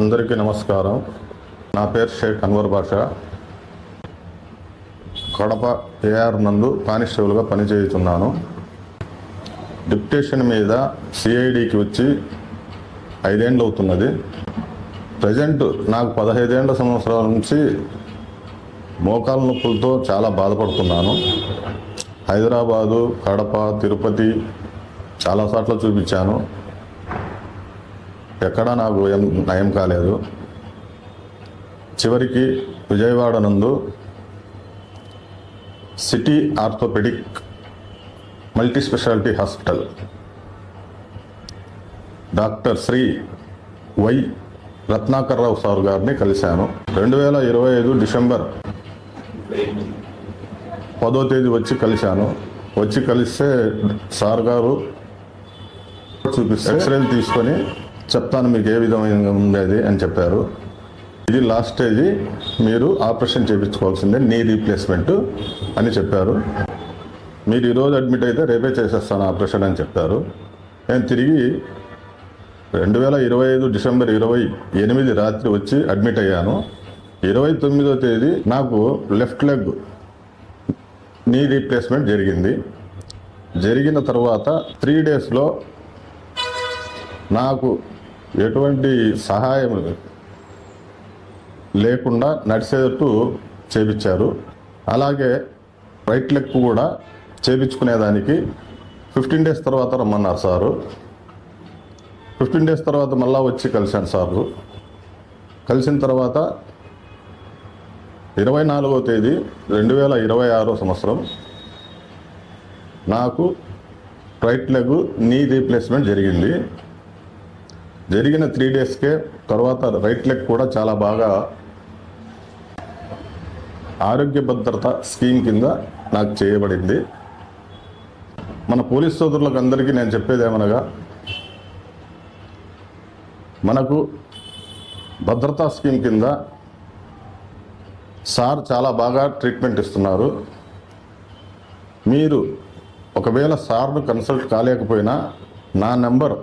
అందరికీ నమస్కారం. నా పేరు షేక్ అన్వర్ బాషా. కడప ఏఆర్ నందు కానిస్టేబుల్గా పనిచేస్తున్నాను. డిప్యుటేషన్ మీద సిఐడికి వచ్చి 5 ఏళ్ళు అవుతున్నది. ప్రజెంట్ నాకు 15 సంవత్సరాల నుంచి మోకాల నొప్పులతో చాలా బాధపడుతున్నాను. హైదరాబాదు, కడప, తిరుపతి చాలాసార్లు చూపించాను. ఎక్కడా నాకు నయం కాలేదు. చివరికి విజయవాడ నందు city orthopaedic multi speciality hospital doctor Shri Y Ratnakar Rao sir గారిని కలిశాను. 2025 డిసెంబర్ 10వ తేదీ వచ్చి కలిశాను. వచ్చి కలిస్తే సార్ గారు చూపిస్తే ఎక్స్రేలు తీసుకొని చెప్తాను మీకు ఏ విధంగా ఉండేది అని చెప్పారు. ఇది లాస్ట్ స్టేజీ, మీరు ఆపరేషన్ చేయించుకోవాల్సిందే, నీ రీప్లేస్మెంట్ అని చెప్పారు. మీరు ఈరోజు అడ్మిట్ అయితే రేపే చేసేస్తాను ఆపరేషన్ అని చెప్పారు. నేను తిరిగి 2025 డిసెంబర్ 28 రాత్రి వచ్చి అడ్మిట్ అయ్యాను. 29వ తేదీ నాకు లెఫ్ట్ లెగ్ నీ రీప్లేస్మెంట్ జరిగింది. జరిగిన తర్వాత 3 డేస్లో నాకు ఎటువంటి సహాయం లేకుండా నడిచేటట్టు చేపించారు. అలాగే రైట్ లెగ్ కూడా చేపించుకునేదానికి 15 డేస్ తర్వాత రమ్మన్నారు సారు. 15 డేస్ తర్వాత మళ్ళా వచ్చి కలిశాను సారు. కలిసిన తర్వాత 24వ తేదీ 2026 సంవత్సరం నాకు రైట్ లెగ్ నీ రీప్లేస్మెంట్ జరిగింది. జరిగిన 3 డేస్కే తర్వాత రైట్ లెగ్ కూడా చాలా బాగా ఆరోగ్య భద్రత స్కీమ్ కింద నాకు చేయబడింది. మన పోలీస్ సోదరులకు అందరికీ నేను చెప్పేది ఏమనగా, మనకు భద్రతా స్కీమ్ కింద సార్ చాలా బాగా ట్రీట్మెంట్ ఇస్తున్నారు. మీరు ఒకవేళ సార్ను కన్సల్ట్ కాలేకపోయినా నా నెంబర్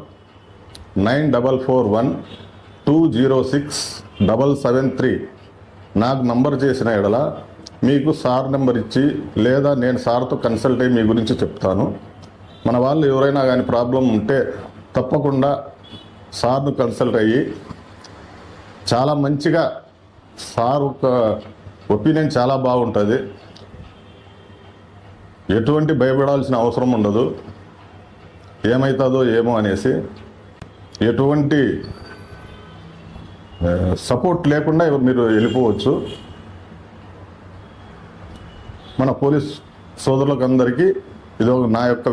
9412067773 నాకు నంబర్ చేసిన ఎడల మీకు సార్ నెంబర్ ఇచ్చి, లేదా నేను సార్తో కన్సల్ట్ అయ్యి మీ గురించి చెప్తాను. మన వాళ్ళు ఎవరైనా కానీ ప్రాబ్లం ఉంటే తప్పకుండా సార్ను కన్సల్ట్ అయ్యి, చాలా మంచిగా సార్ ఒక ఒపీనియన్ చాలా బాగుంటుంది. ఎటువంటి భయపడాల్సిన అవసరం ఉండదు. ఏమవుతుందో ఏమో అనేసి ఎటువంటి సపోర్ట్ లేకుండా మీరు వెళ్ళిపోవచ్చు. మన పోలీస్ సోదరులకు అందరికీ ఇది నా యొక్క